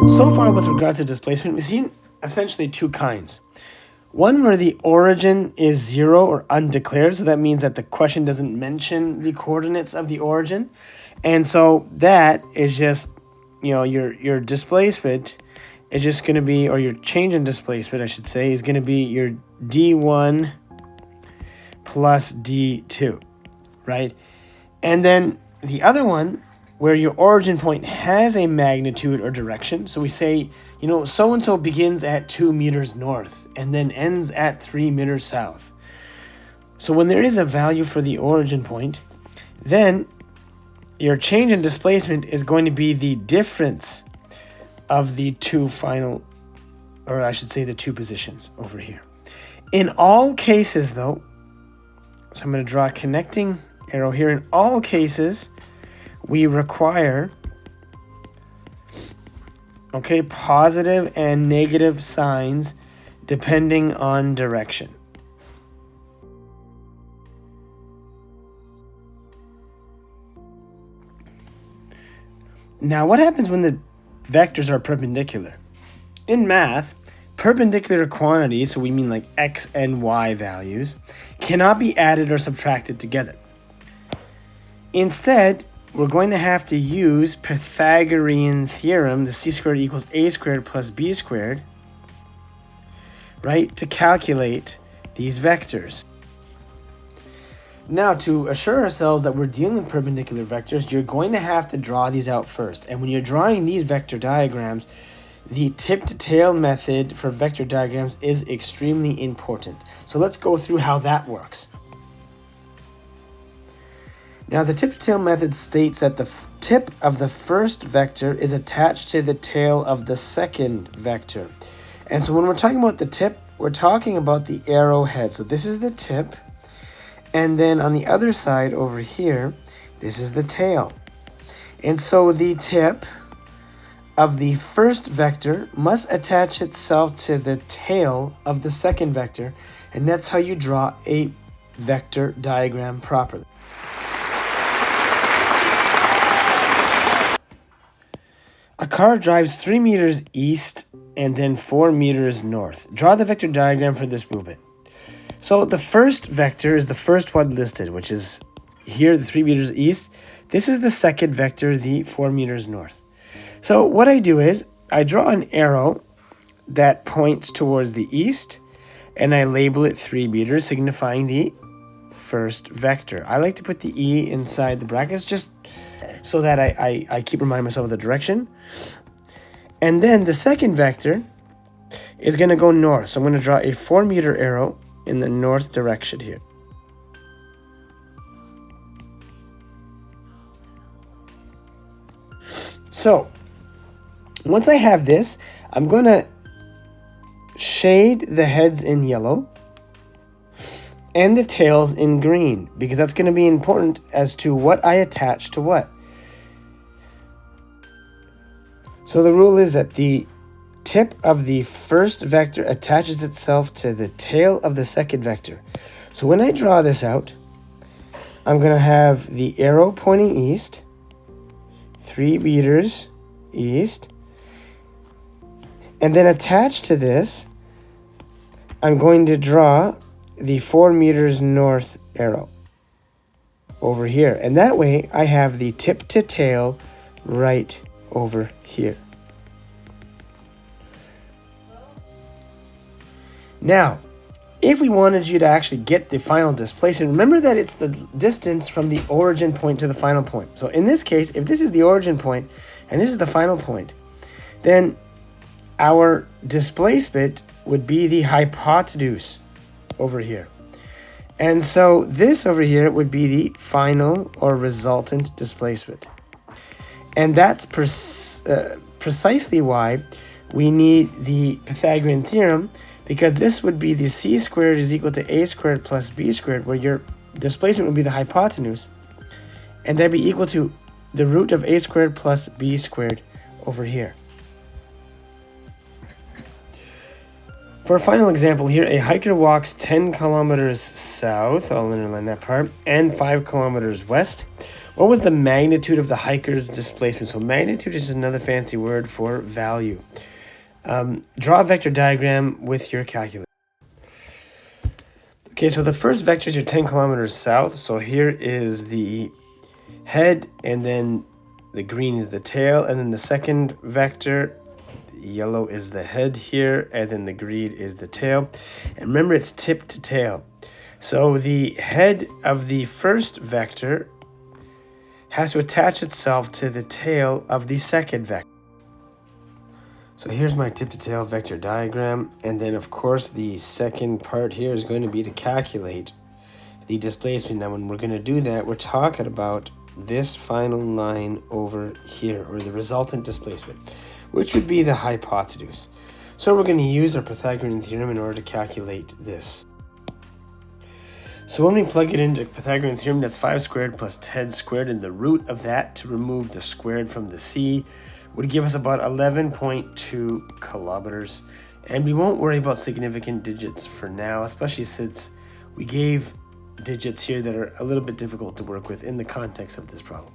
So far with regards to displacement, we've seen essentially two kinds. One where the origin is 0 or undeclared, so that means that the question doesn't mention the coordinates of the origin. And so that is just, your displacement is just going to be, or your change in displacement, I should say, is going to be your d1 plus d2, right? And then the other one, where your origin point has a magnitude or direction. So we say, so-and-so begins at 2 meters north and then ends at 3 meters south. So when there is a value for the origin point, then your change in displacement is going to be the difference of the two final, or I should say the two positions over here. In all cases though, so I'm going to draw a connecting arrow here. In all cases, we require, positive and negative signs depending on direction. Now, what happens when the vectors are perpendicular? In math, perpendicular quantities, so we mean like x and y values, cannot be added or subtracted together. Instead, we're going to have to use Pythagorean theorem, the c squared equals a squared plus b squared, right, to calculate these vectors. Now, to assure ourselves that we're dealing with perpendicular vectors, you're going to have to draw these out first. And when you're drawing these vector diagrams, the tip-to-tail method for vector diagrams is extremely important. So let's go through how that works. Now, the tip-to-tail method states that the tip of the first vector is attached to the tail of the second vector. And so when we're talking about the tip, we're talking about the arrowhead. So this is the tip. And then on the other side over here, this is the tail. And so the tip of the first vector must attach itself to the tail of the second vector. And that's how you draw a vector diagram properly. A car drives 3 meters east and then 4 meters north. Draw the vector diagram for this movement. So the first vector is the first one listed, which is here, the 3 meters east. This is the second vector, the 4 meters north. So what I do is I draw an arrow that points towards the east, and I label it 3 meters, signifying the first vector. I like to put the E inside the brackets just so that I keep reminding myself of the direction. And then the second vector is going to go north. So I'm going to draw a 4 meter arrow in the north direction here. So once I have this, I'm going to shade the heads in yellow and the tails in green, because that's going to be important as to what I attach to what. So the rule is that the tip of the first vector attaches itself to the tail of the second vector. So when I draw this out, I'm going to have the arrow pointing east, 3 meters east, and then attached to this, I'm going to draw the 4 meters north arrow over here. And that way I have the tip to tail right over here. Now, if we wanted you to actually get the final displacement, remember that it's the distance from the origin point to the final point. So in this case, if this is the origin point and this is the final point, then our displacement would be the hypotenuse over here. And so this over here would be the final or resultant displacement. And that's precisely why we need the Pythagorean theorem, because this would be the c squared is equal to a squared plus b squared, where your displacement would be the hypotenuse. And that'd be equal to the root of a squared plus b squared over here. For a final example here, a hiker walks 10 kilometers south, I'll underline that part, and 5 kilometers west. What was the magnitude of the hiker's displacement? So magnitude is just another fancy word for value. Draw a vector diagram with your calculator. Okay, so the first vector is your 10 kilometers south. So here is the head, and then the green is the tail, and then the second vector, the yellow is the head here, and then the green is the tail. And remember, it's tip to tail. So the head of the first vector has to attach itself to the tail of the second vector. So here's my tip to tail vector diagram, and then of course the second part here is going to be to calculate the displacement. Now when we're going to do that, we're talking about this final line over here, or the resultant displacement, which would be the hypotenuse. So we're going to use our Pythagorean theorem in order to calculate this. So when we plug it into Pythagorean theorem, that's 5 squared plus 10 squared, and the root of that to remove the squared from the c would give us about 11.2 kilometers. And we won't worry about significant digits for now, especially since we gave digits here that are a little bit difficult to work with in the context of this problem.